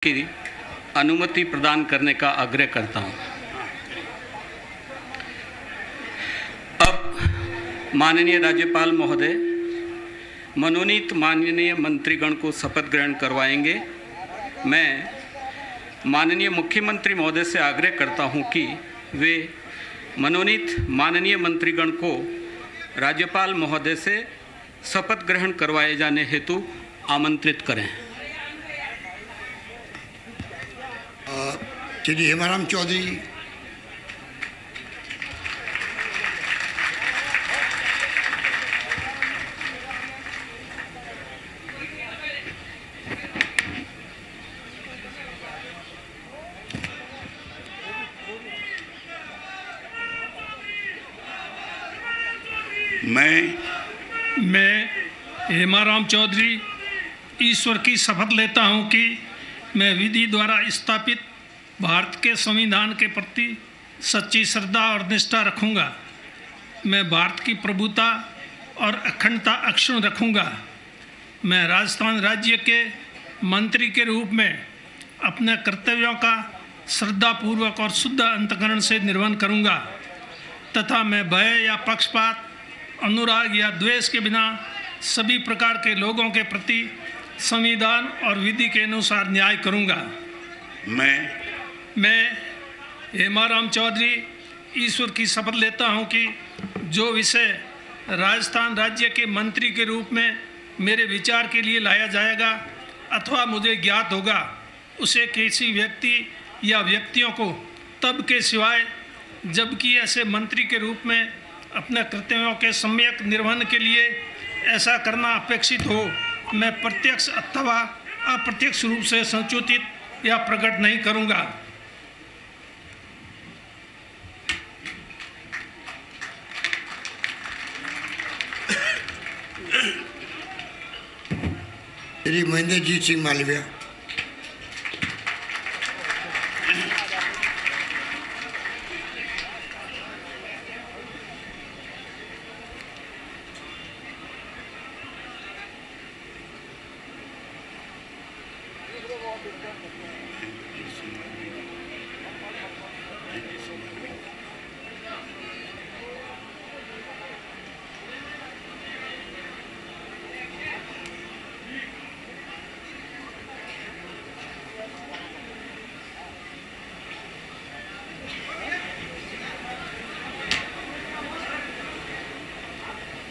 की अनुमति प्रदान करने का आग्रह करता हूं। अब माननीय राज्यपाल महोदय मनोनीत माननीय मंत्रीगण को शपथ ग्रहण करवाएंगे। मैं माननीय मुख्यमंत्री महोदय से आग्रह करता हूं कि वे मनोनीत माननीय मंत्रीगण को राज्यपाल महोदय से शपथ ग्रहण करवाए जाने हेतु आमंत्रित करें। श्री हेमाराम चौधरी, मैं हेमाराम चौधरी ईश्वर की शपथ लेता हूं कि मैं विधि द्वारा स्थापित भारत के संविधान के प्रति सच्ची श्रद्धा और निष्ठा रखूंगा। मैं भारत की प्रभुता और अखंडता अक्षुण्ण रखूंगा। मैं राजस्थान राज्य के मंत्री के रूप में अपने कर्तव्यों का श्रद्धापूर्वक और शुद्ध अंतःकरण से निर्वहन करूंगा तथा मैं भय या पक्षपात, अनुराग या द्वेष के बिना सभी प्रकार के लोगों के प्रति संविधान और विधि के अनुसार न्याय करूंगा। मैं हेमाराम चौधरी ईश्वर की शपथ लेता हूं कि जो विषय राजस्थान राज्य के मंत्री के रूप में मेरे विचार के लिए लाया जाएगा अथवा मुझे ज्ञात होगा, उसे किसी व्यक्ति या व्यक्तियों को तब के सिवाय जबकि ऐसे मंत्री के रूप में अपने कर्तव्यों के सम्यक निर्वहन के लिए ऐसा करना अपेक्षित हो, मैं प्रत्यक्ष अथवा अप्रत्यक्ष रूप से संसूचित या प्रकट नहीं करूंगा। श्री महेंद्रजीत सिंह मालविया,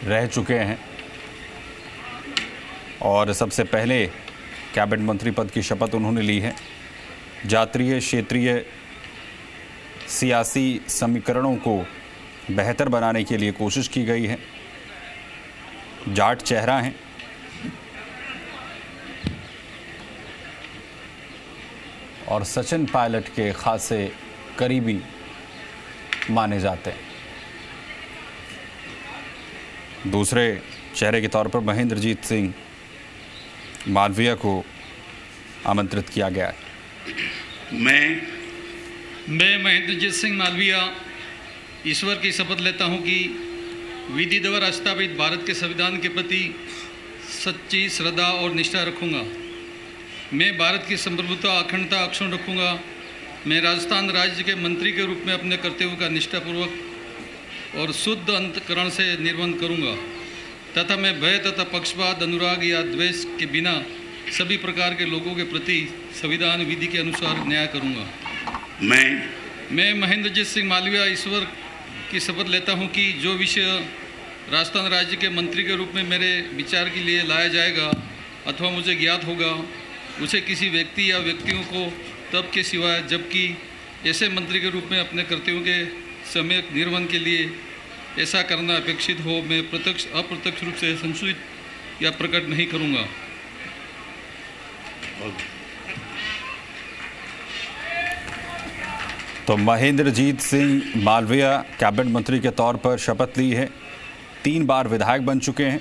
रह चुके हैं और सबसे पहले कैबिनेट मंत्री पद की शपथ उन्होंने ली है। जातीय क्षेत्रीय सियासी समीकरणों को बेहतर बनाने के लिए कोशिश की गई है। जाट चेहरा हैं और सचिन पायलट के खासे करीबी माने जाते हैं। दूसरे चेहरे के तौर पर महेंद्रजीत सिंह मालविया को आमंत्रित किया गया है। मैं महेंद्रजीत सिंह मालविया ईश्वर की शपथ लेता हूं कि विधि द्वारा स्थापित भारत के संविधान के प्रति सच्ची श्रद्धा और निष्ठा रखूंगा। मैं भारत की संप्रभुता अखंडता अक्षुण्ण रखूंगा। मैं राजस्थान राज्य के मंत्री के रूप में अपने कर्तव्यों का निष्ठापूर्वक और शुद्ध अंतःकरण से निर्वहन करूंगा तथा मैं भय तथा पक्षपात, अनुराग या द्वेष के बिना सभी प्रकार के लोगों के प्रति संविधान विधि के अनुसार न्याय करूंगा। मैं महेंद्रजीत सिंह मालविया ईश्वर की शपथ लेता हूं कि जो विषय राजस्थान राज्य के मंत्री के रूप में मेरे विचार के लिए लाया जाएगा अथवा मुझे ज्ञात होगा, उसे किसी व्यक्ति या व्यक्तियों को तब के सिवाय जबकि ऐसे मंत्री के रूप में अपने कर्तव्यों के सम्यक निर्वहन के लिए ऐसा करना अपेक्षित हो, मैं प्रत्यक्ष अप्रत्यक्ष रूप से संसूचित या प्रकट नहीं करूंगा। तो महेंद्रजीत सिंह मालविया कैबिनेट मंत्री के तौर पर शपथ ली है। 3 बार विधायक बन चुके हैं।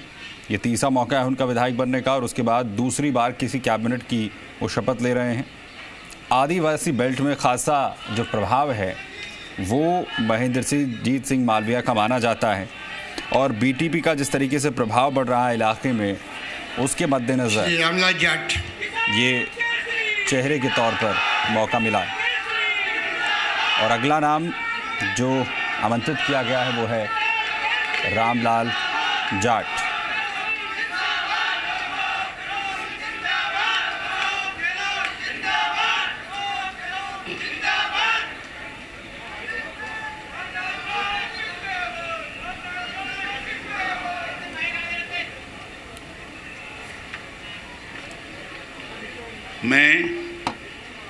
ये तीसरा मौका है उनका विधायक बनने का और उसके बाद दूसरी बार किसी कैबिनेट की वो शपथ ले रहे हैं। आदिवासी बेल्ट में खासा जो प्रभाव है वो महेंद्रजीत सिंह मालविया का माना जाता है और बीटीपी का जिस तरीके से प्रभाव बढ़ रहा है इलाके में, उसके मद्देनज़र रामलाल जाट, ये चेहरे के तौर पर मौका मिला। और अगला नाम जो आमंत्रित किया गया है वो है रामलाल जाट।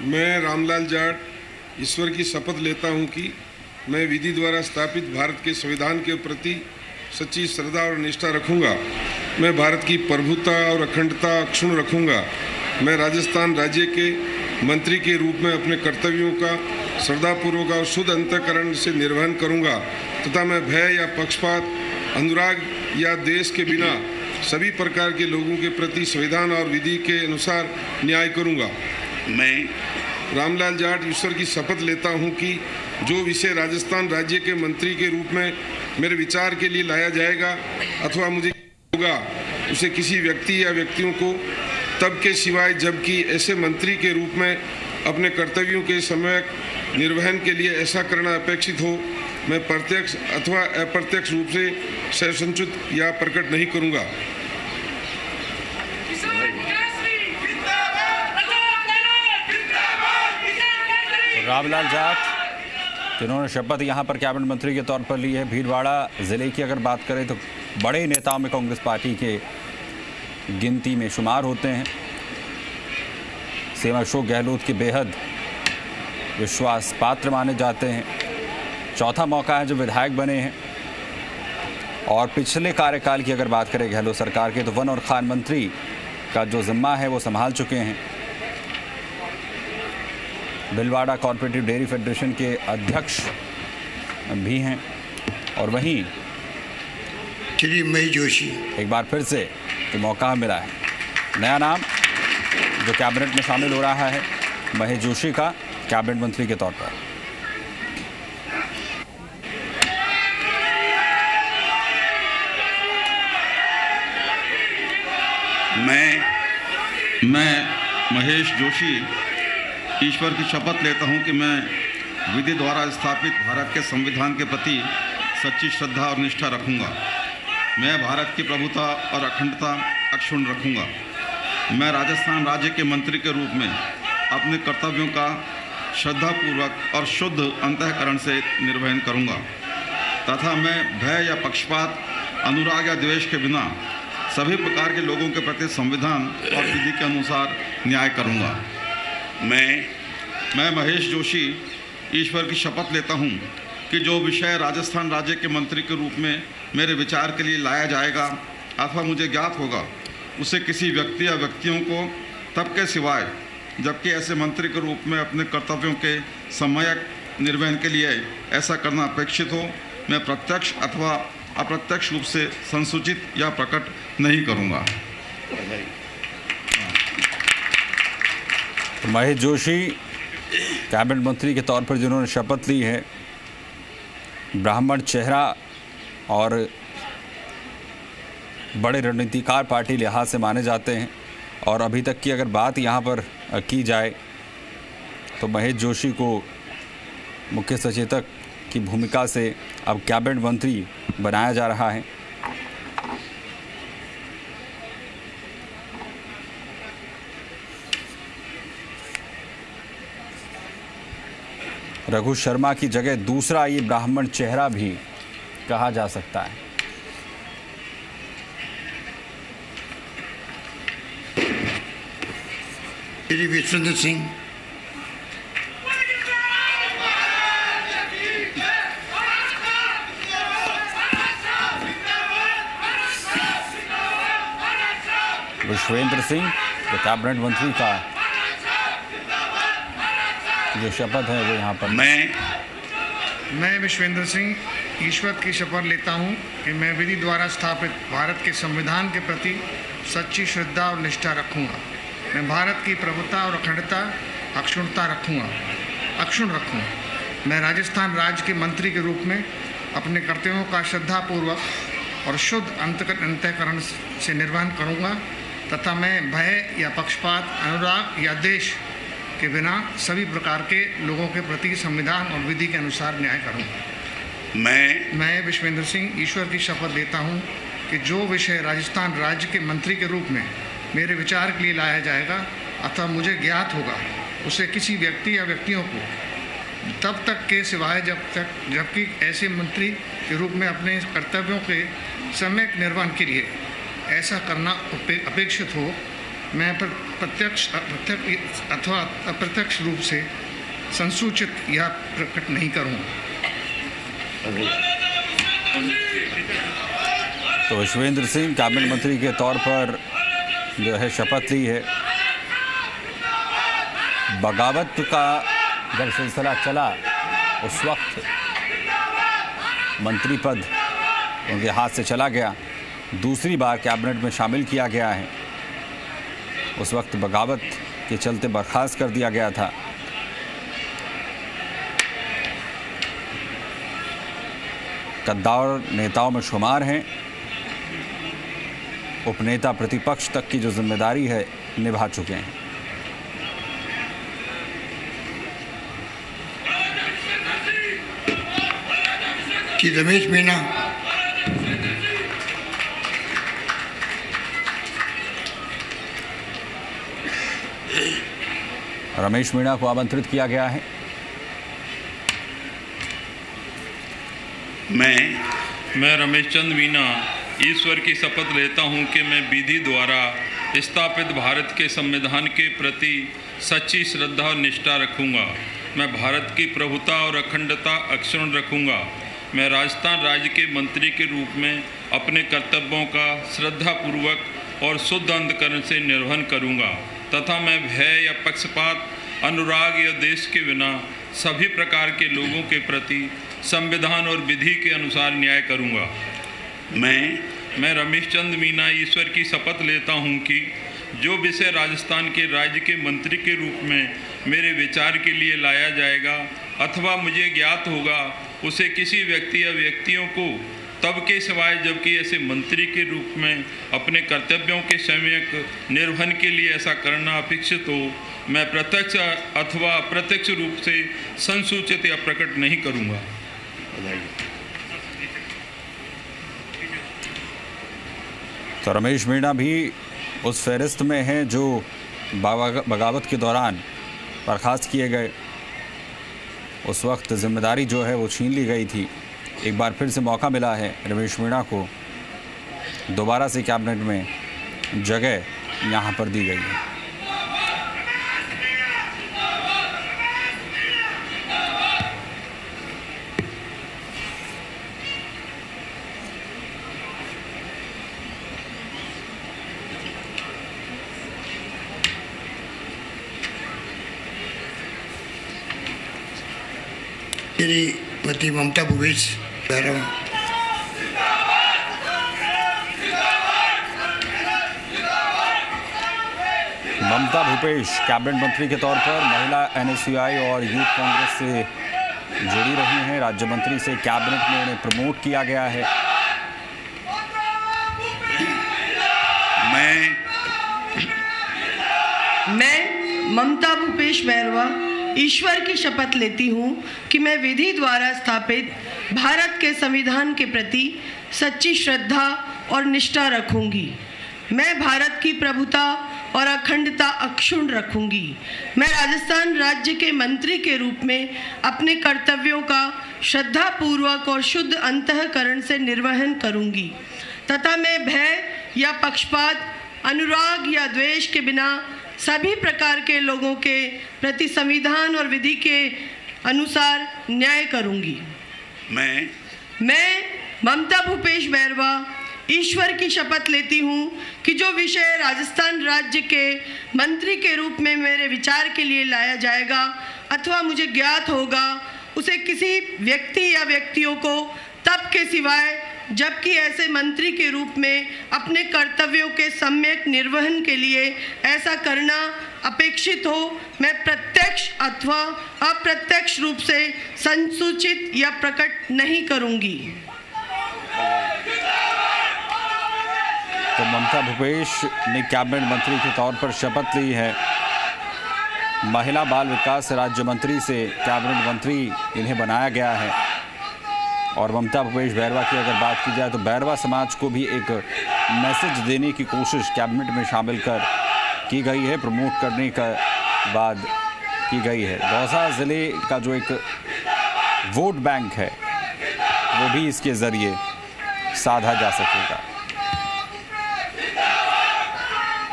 मैं रामलाल जाट ईश्वर की शपथ लेता हूं कि मैं विधि द्वारा स्थापित भारत के संविधान के प्रति सच्ची श्रद्धा और निष्ठा रखूंगा। मैं भारत की प्रभुता और अखंडता अक्षुण्ण रखूंगा। मैं राजस्थान राज्य के मंत्री के रूप में अपने कर्तव्यों का श्रद्धापूर्वक और शुद्ध अंतःकरण से निर्वहन करूंगा तथा मैं भय या पक्षपात, अनुराग या द्वेष के बिना सभी प्रकार के लोगों के प्रति संविधान और विधि के अनुसार न्याय करूंगा। मैं रामलाल जाट ईश्वर की शपथ लेता हूं कि जो विषय राजस्थान राज्य के मंत्री के रूप में मेरे विचार के लिए लाया जाएगा अथवा मुझे होगा उसे किसी व्यक्ति या व्यक्तियों को तब के सिवाय जबकि ऐसे मंत्री के रूप में अपने कर्तव्यों के समय निर्वहन के लिए ऐसा करना अपेक्षित हो, मैं प्रत्यक्ष अथवा अप्रत्यक्ष रूप से सहसंचित या प्रकट नहीं करूंगा। रामलाल जाट जिन्होंने शपथ यहाँ पर कैबिनेट मंत्री के तौर पर ली है। भीलवाड़ा ज़िले की अगर बात करें तो बड़े नेताओं में कांग्रेस पार्टी के गिनती में शुमार होते हैं। सीएम अशोक गहलोत के बेहद विश्वास पात्र माने जाते हैं। चौथा मौका है जो विधायक बने हैं। और पिछले कार्यकाल की अगर बात करें गहलोत सरकार के तो वन और खान मंत्री का जो जिम्मा है वो संभाल चुके हैं। भीलवाड़ा कॉर्पोरेटिव डेयरी फेडरेशन के अध्यक्ष भी हैं। और वहीं श्री महेश जोशी एक बार फिर से तो मौका मिला है। नया नाम जो कैबिनेट में शामिल हो रहा है महेश जोशी का कैबिनेट मंत्री के तौर पर। मैं महेश जोशी ईश्वर की शपथ लेता हूं कि मैं विधि द्वारा स्थापित भारत के संविधान के प्रति सच्ची श्रद्धा और निष्ठा रखूंगा। मैं भारत की प्रभुता और अखंडता अक्षुण्ण रखूंगा। मैं राजस्थान राज्य के मंत्री के रूप में अपने कर्तव्यों का श्रद्धापूर्वक और शुद्ध अंतःकरण से निर्वहन करूंगा तथा मैं भय या पक्षपात, अनुराग या द्वेष के बिना सभी प्रकार के लोगों के प्रति संविधान और विधि के अनुसार न्याय करूंगा। मैं महेश जोशी ईश्वर की शपथ लेता हूं कि जो विषय राजस्थान राज्य के मंत्री के रूप में मेरे विचार के लिए लाया जाएगा अथवा मुझे ज्ञात होगा उसे किसी व्यक्ति या व्यक्तियों को तब के सिवाय जबकि ऐसे मंत्री के रूप में अपने कर्तव्यों के सम्यक निर्वहन के लिए ऐसा करना अपेक्षित हो, मैं प्रत्यक्ष अथवा अप्रत्यक्ष रूप से संसूचित या प्रकट नहीं करूंगा। महेश जोशी कैबिनेट मंत्री के तौर पर जिन्होंने शपथ ली है, ब्राह्मण चेहरा और बड़े रणनीतिकार पार्टी लिहाज से माने जाते हैं। और अभी तक की अगर बात यहाँ पर की जाए तो महेश जोशी को मुख्य सचेतक की भूमिका से अब कैबिनेट मंत्री बनाया जा रहा है। रघु शर्मा की जगह दूसरा ये ब्राह्मण चेहरा भी कहा जा सकता है। श्री विश्वेंद्र सिंह, विश्वेंद्र सिंह जो कैबिनेट मंत्री का जो शपथ है वो यहाँ पर। मैं विश्वेंद्र सिंह ईश्वर की शपथ लेता हूँ कि मैं विधि द्वारा स्थापित भारत के संविधान के प्रति सच्ची श्रद्धा और निष्ठा रखूँगा। मैं भारत की प्रभुता और अखंडता अक्षुण्णता अक्षुण्ण रखूँगा। मैं राजस्थान राज्य के मंत्री के रूप में अपने कर्तव्यों का श्रद्धापूर्वक और शुद्ध अंतःकरण से निर्वहन करूँगा तथा मैं भय या पक्षपात, अनुराग या द्वेष के बिना सभी प्रकार के लोगों के प्रति संविधान और विधि के अनुसार न्याय करूँगा। मैं विश्वेंद्र सिंह ईश्वर की शपथ लेता हूँ कि जो विषय राजस्थान राज्य के मंत्री के रूप में मेरे विचार के लिए लाया जाएगा अथवा मुझे ज्ञात होगा, उसे किसी व्यक्ति या व्यक्तियों को तब तक के सिवाय जबकि ऐसे मंत्री के रूप में अपने कर्तव्यों के सम्यक निर्वहन के लिए ऐसा करना अपेक्षित हो, मैं प्रत्यक्ष अथवा अप्रत्यक्ष रूप से संसूचित या प्रकट नहीं करूँगा। तो विश्वेंद्र सिंह कैबिनेट मंत्री के तौर पर जो है शपथ ली है। बगावत का जब सिलसिला चला उस वक्त मंत्री पद उनके हाथ से चला गया, दूसरी बार कैबिनेट में शामिल किया गया है। उस वक्त बगावत के चलते बर्खास्त कर दिया गया था। कद्दावर नेताओं में शुमार हैं। उपनेता प्रतिपक्ष तक की जो जिम्मेदारी है निभा चुके हैं। श्री रमेश मीणा, रमेश मीणा को आमंत्रित किया गया है। मैं रमेश चंद्र मीणा ईश्वर की शपथ लेता हूं कि मैं विधि द्वारा स्थापित भारत के संविधान के प्रति सच्ची श्रद्धा और निष्ठा रखूंगा। मैं भारत की प्रभुता और अखंडता अक्षुण्ण रखूंगा। मैं राजस्थान राज्य के मंत्री के रूप में अपने कर्तव्यों का श्रद्धापूर्वक और शुद्ध अंतःकरण से निर्वहन करूंगा तथा मैं भय या पक्षपात, अनुराग या देश के बिना सभी प्रकार के लोगों के प्रति संविधान और विधि के अनुसार न्याय करूंगा। मैं रमेश चंद्र मीणा ईश्वर की शपथ लेता हूं कि जो विषय राजस्थान के राज्य के मंत्री के रूप में मेरे विचार के लिए लाया जाएगा अथवा मुझे ज्ञात होगा, उसे किसी व्यक्ति या व्यक्तियों को तब के सिवाय जबकि ऐसे मंत्री के रूप में अपने कर्तव्यों के सम्यक निर्वहन के लिए ऐसा करना अपेक्षित हो, मैं प्रत्यक्ष अथवा अप्रत्यक्ष रूप से संसूचित या प्रकट नहीं करूंगा। तो रमेश मीणा भी उस फहरिस्त में हैं जो बगावत के दौरान बर्खास्त किए गए। उस वक्त जिम्मेदारी जो है वो छीन ली गई थी। एक बार फिर से मौका मिला है रमेश मीणा को, दोबारा से कैबिनेट में जगह यहाँ पर दी गई है। श्रीमती ममता भूपेश बैरवा, ममता भूपेश कैबिनेट मंत्री के तौर पर महिला एनएसयूआई और यूथ कांग्रेस से जुड़ी रही हैं। राज्य मंत्री से कैबिनेट में उन्हें प्रमोट किया गया है। मैं ममता भूपेश बैरवा ईश्वर की शपथ लेती हूँ कि मैं विधि द्वारा स्थापित भारत के संविधान के प्रति सच्ची श्रद्धा और निष्ठा रखूंगी। मैं भारत की प्रभुता और अखंडता अक्षुण्ण रखूंगी। मैं राजस्थान राज्य के मंत्री के रूप में अपने कर्तव्यों का श्रद्धापूर्वक और शुद्ध अंतःकरण से निर्वहन करूंगी तथा मैं भय या पक्षपात, अनुराग या द्वेष के बिना सभी प्रकार के लोगों के प्रति संविधान और विधि के अनुसार न्याय करूंगी। मैं ममता भूपेश बैरवा ईश्वर की शपथ लेती हूँ कि जो विषय राजस्थान राज्य के मंत्री के रूप में मेरे विचार के लिए लाया जाएगा अथवा मुझे ज्ञात होगा, उसे किसी व्यक्ति या व्यक्तियों को तब के सिवाय जबकि ऐसे मंत्री के रूप में अपने कर्तव्यों के सम्यक निर्वहन के लिए ऐसा करना अपेक्षित हो, मैं प्रत्यक्ष अथवा अप्रत्यक्ष रूप से संसूचित या प्रकट नहीं करूंगी। तो ममता भूपेश ने कैबिनेट मंत्री के तौर पर शपथ ली है। महिला बाल विकास राज्य मंत्री से कैबिनेट मंत्री इन्हें बनाया गया है। और ममता भूपेश बैरवा की अगर बात की जाए तो बैरवा समाज को भी एक मैसेज देने की कोशिश कैबिनेट में शामिल कर की गई है, प्रमोट करने का बाद की गई है। दौसा ज़िले का जो एक वोट बैंक है वो भी इसके ज़रिए साधा जा सकेगा।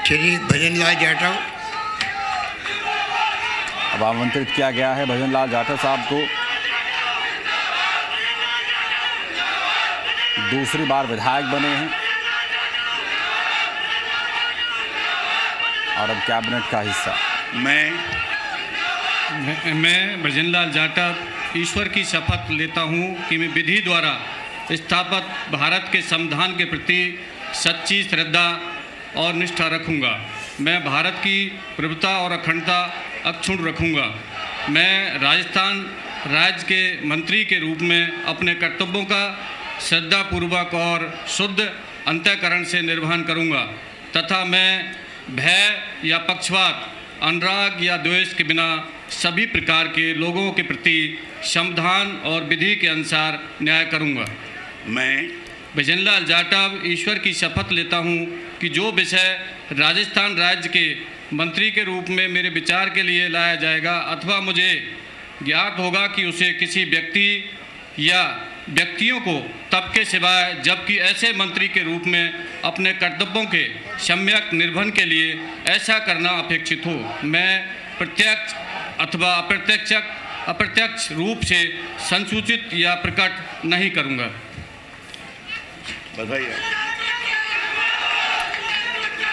श्री भजनलाल जाटव। अब आमंत्रित किया गया है भजनलाल जाटव साहब को। दूसरी बार विधायक बने हैं और अब कैबिनेट का हिस्सा। मैं भजनलाल जाटव ईश्वर की शपथ लेता हूं कि मैं विधि द्वारा स्थापित भारत के संविधान के प्रति सच्ची श्रद्धा और निष्ठा रखूंगा। मैं भारत की प्रभुता और अखंडता अक्षुण्ण रखूंगा। मैं राजस्थान राज्य के मंत्री के रूप में अपने कर्तव्यों का श्रद्धापूर्वक और शुद्ध अंतःकरण से निर्वहन करूंगा तथा मैं भय या पक्षपात, अनुराग या द्वेष के बिना सभी प्रकार के लोगों के प्रति संविधान और विधि के अनुसार न्याय करूंगा। मैं भजनलाल जाटव ईश्वर की शपथ लेता हूं कि जो विषय राजस्थान राज्य के मंत्री के रूप में मेरे विचार के लिए लाया जाएगा अथवा मुझे ज्ञात होगा कि उसे किसी व्यक्ति या व्यक्तियों को तब के सिवाय जबकि ऐसे मंत्री के रूप में अपने कर्तव्यों के सम्यक निर्वहन के लिए ऐसा करना अपेक्षित हो, मैं प्रत्यक्ष अथवा अप्रत्यक्ष रूप से संसूचित या प्रकट नहीं करूंगा। बधाई।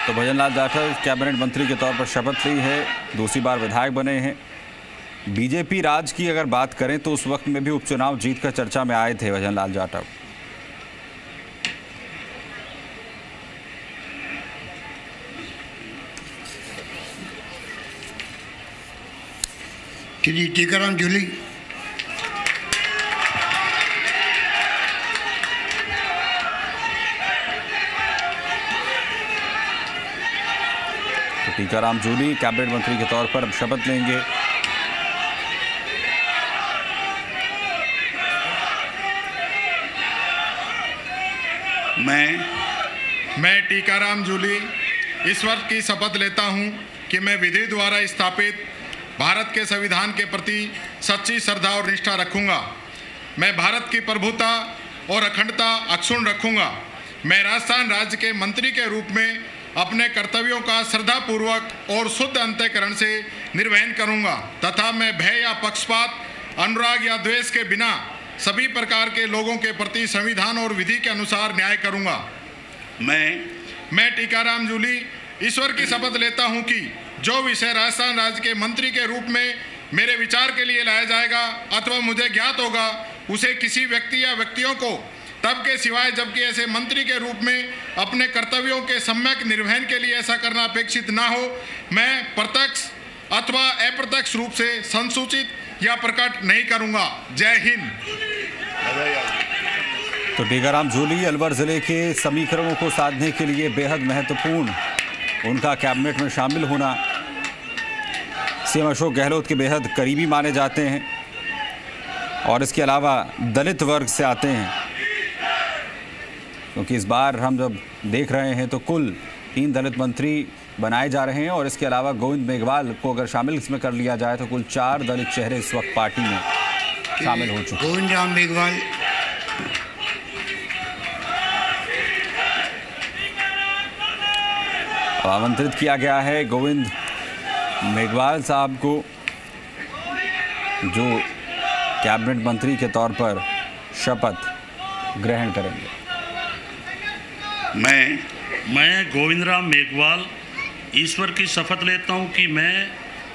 तो भजनलाल जाटव कैबिनेट मंत्री के तौर पर शपथ ली है, दूसरी बार विधायक बने हैं। बीजेपी राज की अगर बात करें तो उस वक्त में भी उपचुनाव जीतकर चर्चा में आए थे भजनलाल जाटव। श्री टीकाराम जूली। तो टीकाराम जूली कैबिनेट मंत्री के तौर पर अब शपथ लेंगे। मैं टीकाराम जूली ईश्वर की शपथ लेता हूं कि मैं विधि द्वारा स्थापित भारत के संविधान के प्रति सच्ची श्रद्धा और निष्ठा रखूंगा। मैं भारत की प्रभुता और अखंडता अक्षुण्ण रखूंगा। मैं राजस्थान राज्य के मंत्री के रूप में अपने कर्तव्यों का श्रद्धापूर्वक और शुद्ध अंतःकरण से निर्वहन करूंगा तथा मैं भय या पक्षपात, अनुराग या द्वेष के बिना सभी प्रकार के लोगों के प्रति संविधान और विधि के अनुसार न्याय करूंगा। मैं टीकाराम जूली ईश्वर की शपथ लेता हूं कि जो विषय राजस्थान राज्य के मंत्री के रूप में मेरे विचार के लिए लाया जाएगा अथवा मुझे ज्ञात होगा उसे किसी व्यक्ति या व्यक्तियों को तब के सिवाय जबकि ऐसे मंत्री के रूप में अपने कर्तव्यों के सम्यक निर्वहन के लिए ऐसा करना अपेक्षित ना हो, मैं प्रत्यक्ष अथवा अप्रत्यक्ष रूप से संसूचित या प्रकट नहीं करूंगा। जय हिंद। तो टीकाराम जूली अलवर जिले के समीकरणों को साधने के लिए बेहद महत्वपूर्ण उनका कैबिनेट में शामिल होना। सीएम अशोक गहलोत के बेहद करीबी माने जाते हैं और इसके अलावा दलित वर्ग से आते हैं, क्योंकि इस बार हम जब देख रहे हैं तो कुल 3 दलित मंत्री बनाए जा रहे हैं और इसके अलावा गोविंद मेघवाल को अगर शामिल इसमें कर लिया जाए तो कुल 4 दलित चेहरे इस वक्त पार्टी में शामिल हो चुके हैं। गोविंद राम मेघवाल। आमंत्रित किया गया है गोविंद मेघवाल साहब को, जो कैबिनेट मंत्री के तौर पर शपथ ग्रहण करेंगे। मैं गोविंद राम मेघवाल ईश्वर की शपथ लेता हूं कि मैं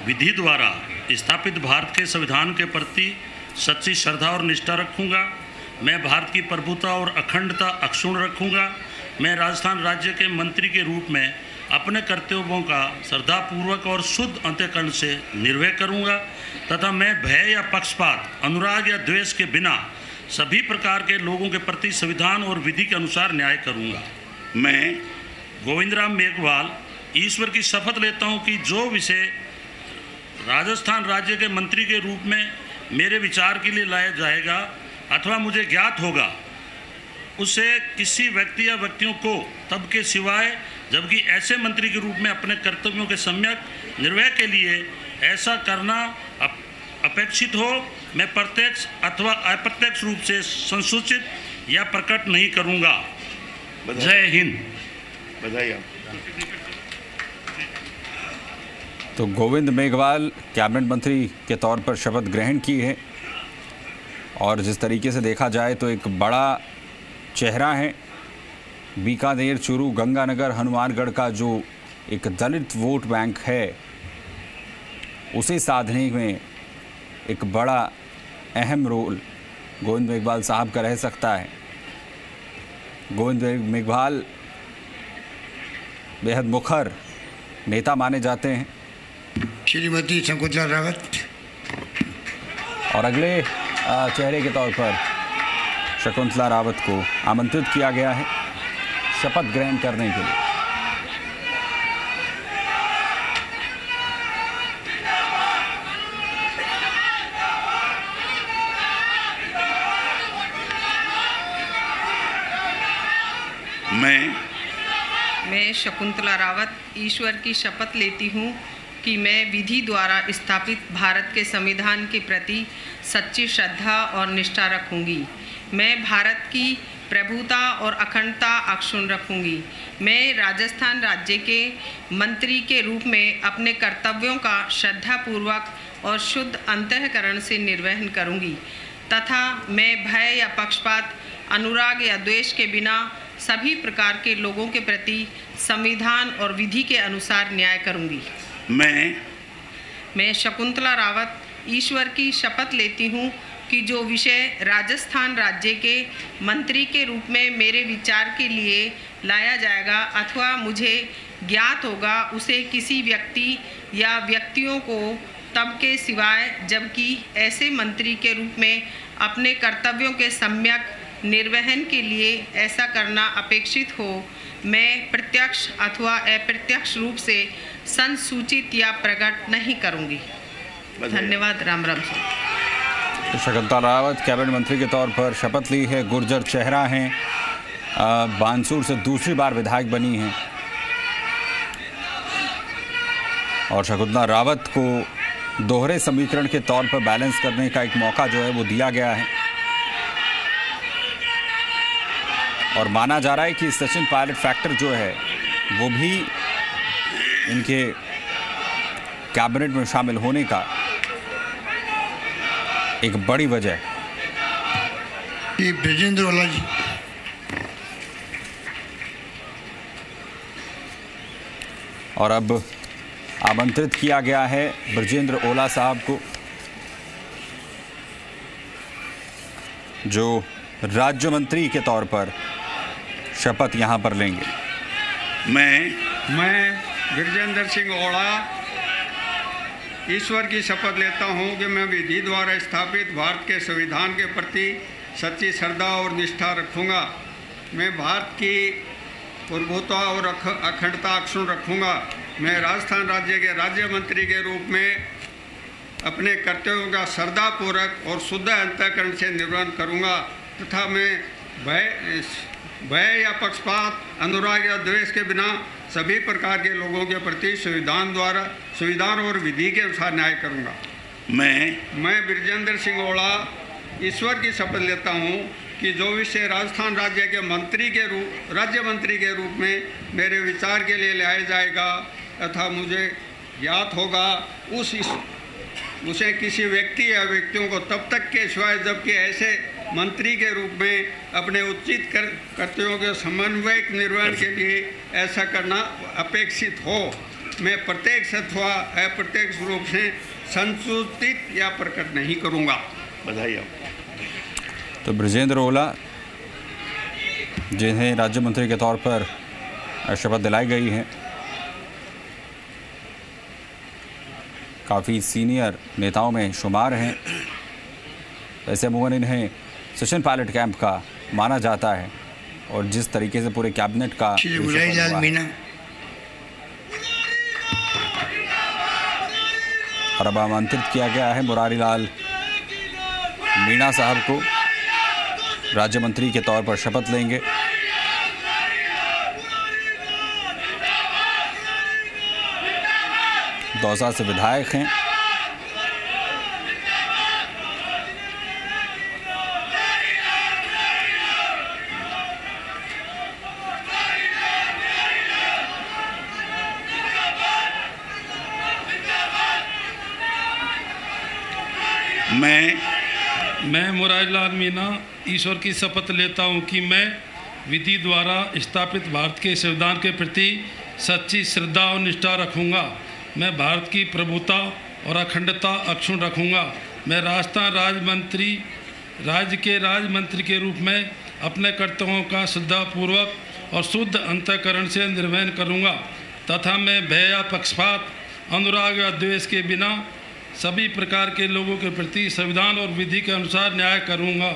विधि द्वारा स्थापित भारत के संविधान के प्रति सच्ची श्रद्धा और निष्ठा रखूंगा। मैं भारत की प्रभुता और अखंडता अक्षुण्ण रखूंगा। मैं राजस्थान राज्य के मंत्री के रूप में अपने कर्तव्यों का श्रद्धापूर्वक और शुद्ध अंतःकरण से निर्वहन करूंगा तथा मैं भय या पक्षपात, अनुराग या द्वेष के बिना सभी प्रकार के लोगों के प्रति संविधान और विधि के अनुसार न्याय करूंगा। मैं गोविंद राम मेघवाल ईश्वर की शपथ लेता हूं कि जो विषय राजस्थान राज्य के मंत्री के रूप में मेरे विचार के लिए लाया जाएगा अथवा मुझे ज्ञात होगा, उसे किसी व्यक्ति या व्यक्तियों को तब के सिवाय जबकि ऐसे मंत्री के रूप में अपने कर्तव्यों के सम्यक निर्वहन के लिए ऐसा करना अपेक्षित हो, मैं प्रत्यक्ष अथवा अप्रत्यक्ष रूप से संसूचित या प्रकट नहीं करूंगा। जय हिंद। बधाई। तो गोविंद मेघवाल कैबिनेट मंत्री के तौर पर शपथ ग्रहण की है और जिस तरीके से देखा जाए तो एक बड़ा चेहरा है। बीकानेर, चूरू, गंगानगर, हनुमानगढ़ का जो एक दलित वोट बैंक है उसे साधने में एक बड़ा अहम रोल गोविंद मेघवाल साहब का रह सकता है। गोविंद मेघवाल बेहद मुखर नेता माने जाते हैं। श्रीमती शकुंतला रावत और अगले चेहरे के तौर पर शकुंतला रावत को आमंत्रित किया गया है शपथ ग्रहण करने के लिए। मैं शकुंतला रावत ईश्वर की शपथ लेती हूँ कि मैं विधि द्वारा स्थापित भारत के संविधान के प्रति सच्ची श्रद्धा और निष्ठा रखूँगी। मैं भारत की प्रभुता और अखंडता अक्षुण्ण रखूँगी। मैं राजस्थान राज्य के मंत्री के रूप में अपने कर्तव्यों का श्रद्धापूर्वक और शुद्ध अंतःकरण से निर्वहन करूँगी तथा मैं भय या पक्षपात, अनुराग या द्वेष के बिना सभी प्रकार के लोगों के प्रति संविधान और विधि के अनुसार न्याय करूँगी। मैं शकुंतला रावत ईश्वर की शपथ लेती हूँ कि जो विषय राजस्थान राज्य के मंत्री के रूप में मेरे विचार के लिए लाया जाएगा अथवा मुझे ज्ञात होगा, उसे किसी व्यक्ति या व्यक्तियों को तब के सिवाय जबकि ऐसे मंत्री के रूप में अपने कर्तव्यों के सम्यक निर्वहन के लिए ऐसा करना अपेक्षित हो, मैं प्रत्यक्ष अथवा अप्रत्यक्ष रूप से संसूचित या प्रकट नहीं करूंगी। धन्यवाद। राम राम। शकुंतला रावत कैबिनेट मंत्री के तौर पर शपथ ली है। गुर्जर चेहरा हैं, बानसूर से दूसरी बार विधायक बनी हैं और शकुंतला रावत को दोहरे समीकरण के तौर पर बैलेंस करने का एक मौका जो है वो दिया गया है और माना जा रहा है कि सचिन पायलट फैक्टर जो है वो भी इनके कैबिनेट में शामिल होने का एक बड़ी वजह है। ब्रजेंद्र ओला जी। और अब आमंत्रित किया गया है ब्रजेंद्र ओला साहब को, जो राज्य मंत्री के तौर पर शपथ यहां पर लेंगे। मैं ब्रजेंद्र सिंह ओला ईश्वर की शपथ लेता हूं कि मैं विधि द्वारा स्थापित भारत के संविधान के प्रति सच्ची श्रद्धा और निष्ठा रखूंगा। मैं भारत की प्रभुता और अखंडता अक्षुण्ण रखूंगा। मैं राजस्थान राज्य के राज्य मंत्री के रूप में अपने कर्तव्यों का श्रद्धापूर्वक और शुद्ध अंतःकरण से निर्वहन करूंगा तथा मैं भय या पक्षपात, अनुराग या द्वेष के बिना सभी प्रकार के लोगों के प्रति संविधान और विधि के अनुसार न्याय करूंगा। मैं ब्रजेंद्र सिंह ओला ईश्वर की शपथ लेता हूं कि जो विषय राजस्थान राज्य के राज्य मंत्री के रूप में मेरे विचार के लिए लाया जाएगा तथा मुझे ज्ञात होगा, उसे किसी व्यक्ति या व्यक्तियों को तब तक के सिवाय जबकि ऐसे मंत्री के रूप में अपने उचित कर्तव्यों के समन्वय निर्वहन के लिए ऐसा करना अपेक्षित हो, मैं प्रत्यक्ष अथवा अप्रत्यक्ष रूप से संसूचित या प्रकट नहीं करूंगा। बधाई। तो ब्रजेंद्र ओला जिन्हें राज्य मंत्री के तौर पर शपथ दिलाई गई है, काफ़ी सीनियर नेताओं में शुमार हैं। वैसे अमूमन इन्हें सचिन पायलट कैंप का माना जाता है और जिस तरीके से पूरे कैबिनेट का और अब आमंत्रित किया गया है मुरारी लाल मीणा साहब को, राज्य मंत्री के तौर पर शपथ लेंगे। दौसा से विधायक हैं। मैं मुरारी लाल मीणा ईश्वर की शपथ लेता हूं कि मैं विधि द्वारा स्थापित भारत के संविधान के प्रति सच्ची श्रद्धा और निष्ठा रखूंगा। मैं भारत की प्रभुता और अखंडता अक्षुण्ण रखूंगा। मैं राज्य के राजमंत्री के रूप में अपने कर्तव्यों का श्रद्धापूर्वक और शुद्ध अंतःकरण से निर्वहन करूंगा तथा मैं भय या पक्षपात, अनुराग या द्वेष के बिना सभी प्रकार के लोगों के प्रति संविधान और विधि के अनुसार न्याय करूंगा।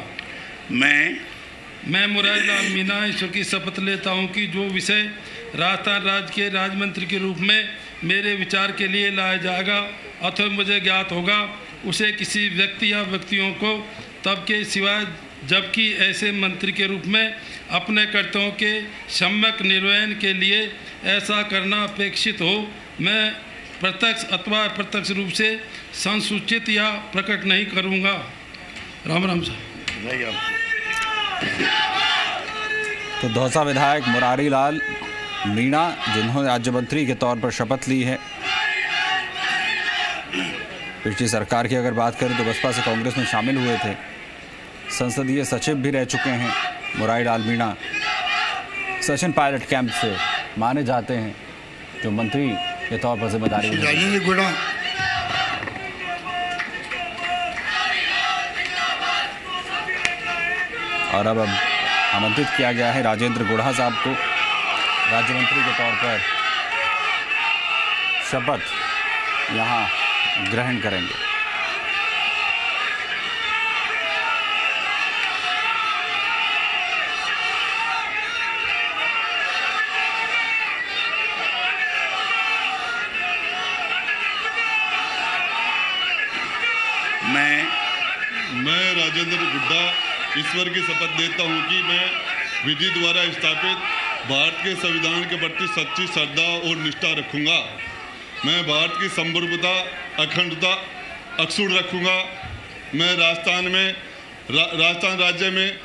मैं मुरारी लाल मीणा ईश्वर की शपथ लेता हूं कि जो विषय राजस्थान राज्य के राजमंत्री के रूप में मेरे विचार के लिए लाया जाएगा अथवा मुझे ज्ञात होगा, उसे किसी व्यक्ति या व्यक्तियों को तब के सिवाय जबकि ऐसे मंत्री के रूप में अपने कर्तव्यों के सम्यक निर्वहन के लिए ऐसा करना अपेक्षित हो, मैं प्रत्यक्ष अथवा अप्रत्यक्ष रूप से संसूचित या प्रकट नहीं करूंगा। राम राम सर। तो दौसा विधायक मुरारी लाल मीणा, जिन्होंने राज्य मंत्री के तौर पर शपथ ली है। पिछली सरकार की अगर बात करें तो बसपा से कांग्रेस में शामिल हुए थे, संसदीय सचिव भी रह चुके हैं मुरारी लाल मीणा। सचिन पायलट कैंप से माने जाते हैं जो मंत्री के तौर पर जिम्मेदारी। राजेंद्र गुड़ा, और अब आमंत्रित किया गया है राजेंद्र गुढ़ा साहब को राज्य मंत्री के तौर पर शपथ यहाँ ग्रहण करेंगे। मैं राजेंद्र गुड्डा ईश्वर की शपथ लेता हूं कि मैं विधि द्वारा स्थापित भारत के संविधान के प्रति सच्ची श्रद्धा और निष्ठा रखूंगा। मैं भारत की संप्रभुता, अखंडता अक्षुण्ण रखूंगा। मैं राजस्थान राज्य में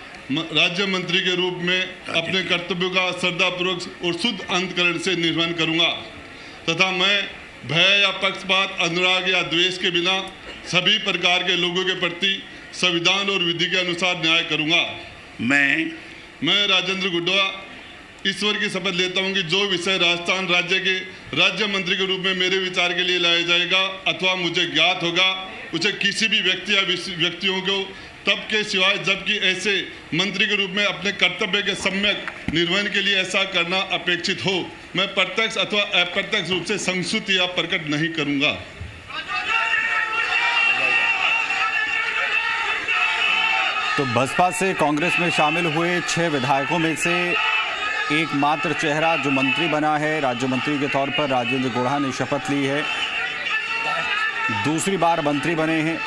राज्य मंत्री के रूप में अपने कर्तव्यों का श्रद्धापूर्वक और शुद्ध अंतःकरण से निर्वहन करूंगा तथा मैं भय या पक्षपात, अनुराग या द्वेष के बिना सभी प्रकार के लोगों के प्रति संविधान और विधि के अनुसार न्याय करूंगा। मैं राजेंद्र गुड्डा ईश्वर की शपथ लेता हूं कि जो विषय राजस्थान राज्य के राज्य मंत्री के रूप में मेरे विचार के लिए लाया जाएगा अथवा मुझे ज्ञात होगा, उसे किसी भी व्यक्ति या व्यक्तियों को तब के सिवाय जबकि ऐसे मंत्री के रूप में अपने कर्तव्य के सम्यक निर्वहन के लिए ऐसा करना अपेक्षित हो, मैं प्रत्यक्ष अथवा अप्रत्यक्ष रूप से संसूचित या प्रकट नहीं करूंगा। तो बसपा से कांग्रेस में शामिल हुए 6 विधायकों में से एकमात्र चेहरा जो मंत्री बना है, राज्य मंत्री के तौर पर राजेंद्र गुढ़ा ने शपथ ली है। दूसरी बार मंत्री बने हैं,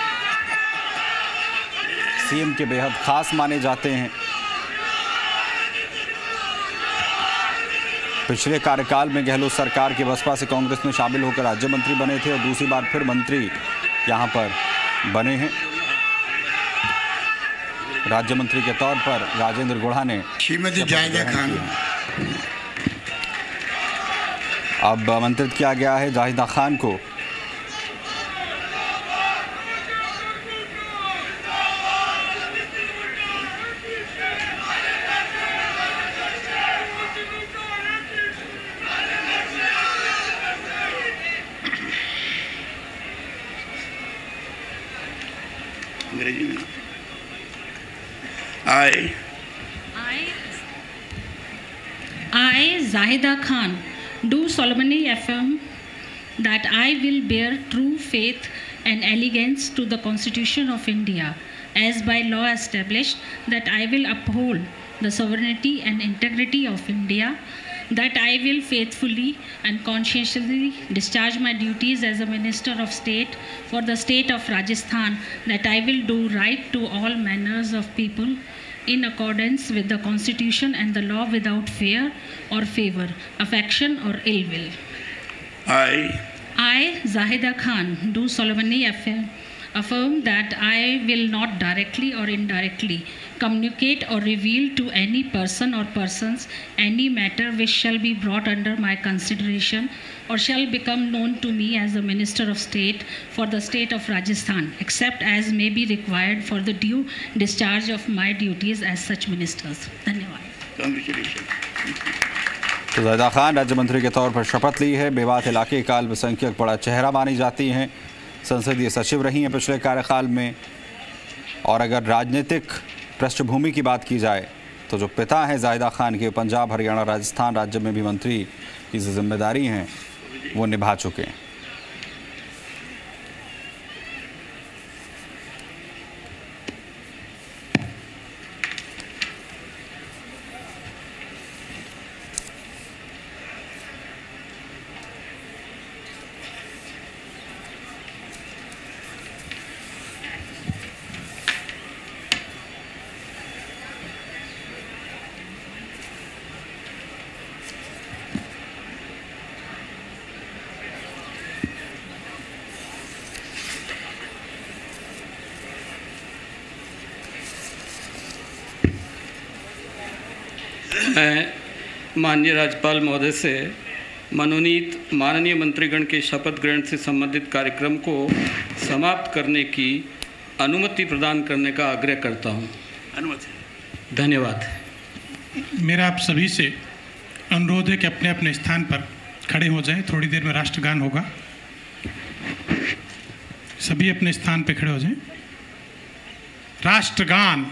सीएम के बेहद खास माने जाते हैं। पिछले कार्यकाल में गहलोत सरकार के बसपा से कांग्रेस में शामिल होकर राज्य मंत्री बने थे और दूसरी बार फिर मंत्री यहां पर बने हैं। राज्य मंत्री के तौर पर राजेंद्र गुढ़ा ने श्रीमती जाहिदा खान। अब आमंत्रित किया गया है जाहिदा खान को। अंग्रेजी में I, Zahida Khan, do solemnly affirm that I will bear true faith and allegiance to the Constitution of India, as by law established, that I will uphold the sovereignty and integrity of India, that I will faithfully and conscientiously discharge my duties as a Minister of State for the state of Rajasthan, that I will do right to all manners of people in accordance with the Constitution and the law without fear or favor, affection or ill will. I, Zahida Khan, do solemnly affirm that I will not directly or indirectly communicate or reveal to any person or persons any matter which shall be brought under my consideration or shall become known to me as a Minister of State for the state of Rajasthan, except as may be required for the due discharge of my duties as such ministers. धन्यवाद। तो ज़ाहिदा खान राज्य मंत्री के तौर पर शपथ ली है। मेवात इलाके का अल्पसंख्यक बड़ा चेहरा मानी जाती हैं। संसदीय सचिव रही हैं पिछले कार्यकाल में। और अगर राजनीतिक पृष्ठभूमि की बात की जाए तो जो पिता हैं ज़ाहिदा खान के, पंजाब, हरियाणा, राजस्थान राज्य में भी मंत्री की जो जिम्मेदारी हैं वो निभा चुके हैं। मैं माननीय राज्यपाल महोदय से मनोनीत माननीय मंत्रीगण के शपथ ग्रहण से संबंधित कार्यक्रम को समाप्त करने की अनुमति प्रदान करने का आग्रह करता हूं। अनुमति। धन्यवाद। मेरा आप सभी से अनुरोध है कि अपने अपने स्थान पर खड़े हो जाएं। थोड़ी देर में राष्ट्रगान होगा। सभी अपने स्थान पर खड़े हो जाएं। राष्ट्रगान।